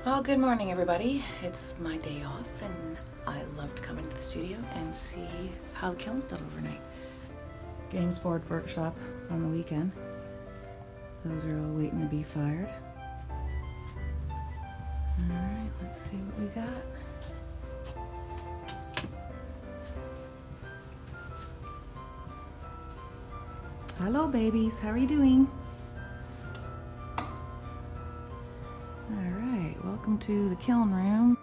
Well, good morning everybody. It's my day off and I love to come into the studio and see how the kiln's done overnight. Games board workshop on the weekend. Those are all waiting to be fired. Alright, let's see what we got. Hello babies, how are you doing? Alright, welcome to the kiln room.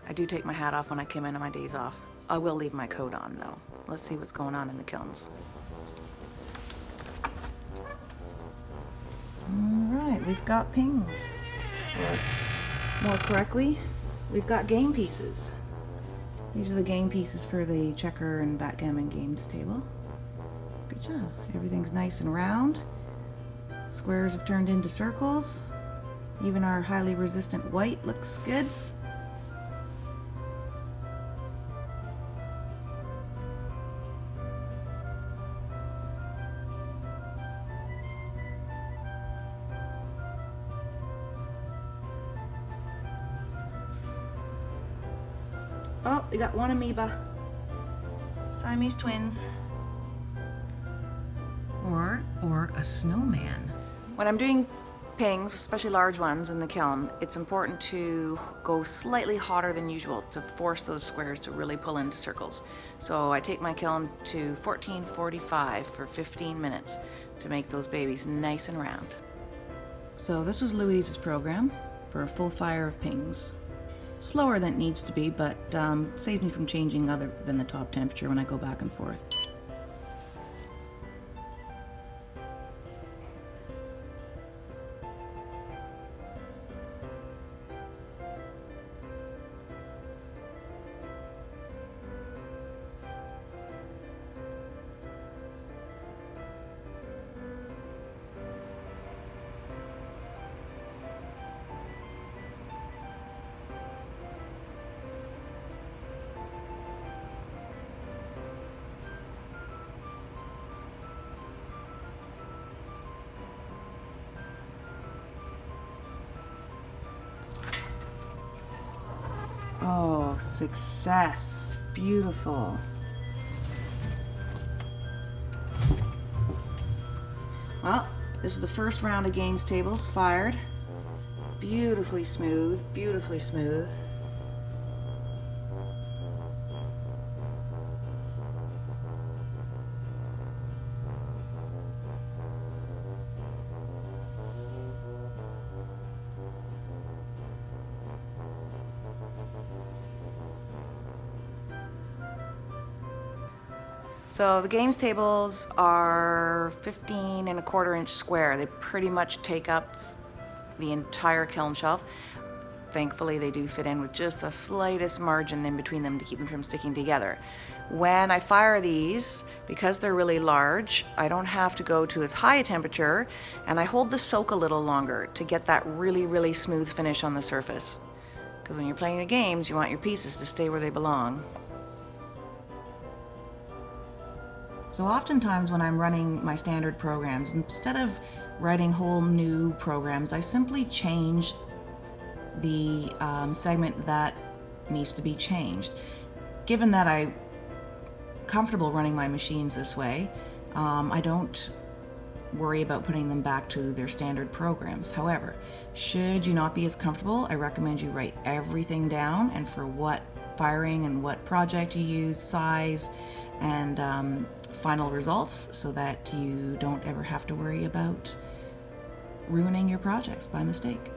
I do take my hat off when I come in on my days off. I will leave my coat on though. Let's see what's going on in the kilns. Alright, we've got pings. Or more correctly, we've got game pieces. These are the game pieces for the checker and backgammon games table. Good job. Everything's nice and round. Squares have turned into circles. Even our highly resistant white looks good. Oh, we got one amoeba. Siamese twins. Or a snowman. When I'm doing pings, especially large ones in the kiln, it's important to go slightly hotter than usual to force those squares to really pull into circles. So I take my kiln to 1445 for 15 minutes to make those babies nice and round. So this was Louise's program for a full fire of pings. Slower than it needs to be, but saves me from changing other than the top temperature when I go back and forth. Oh, success. Beautiful. Well, this is the first round of games tables fired. Beautifully smooth, beautifully smooth. So the games tables are 15¼ inch square. They pretty much take up the entire kiln shelf. Thankfully, they do fit in with just the slightest margin in between them to keep them from sticking together. When I fire these, because they're really large, I don't have to go to as high a temperature, and I hold the soak a little longer to get that really, really smooth finish on the surface. Because when you're playing the games, you want your pieces to stay where they belong. So oftentimes when I'm running my standard programs, instead of writing whole new programs, I simply change the segment that needs to be changed. Given that I'm comfortable running my machines this way, I don't worry about putting them back to their standard programs. However, should you not be as comfortable, I recommend you write everything down and for what firing and what project you use, size, and final results, so that you don't ever have to worry about ruining your projects by mistake.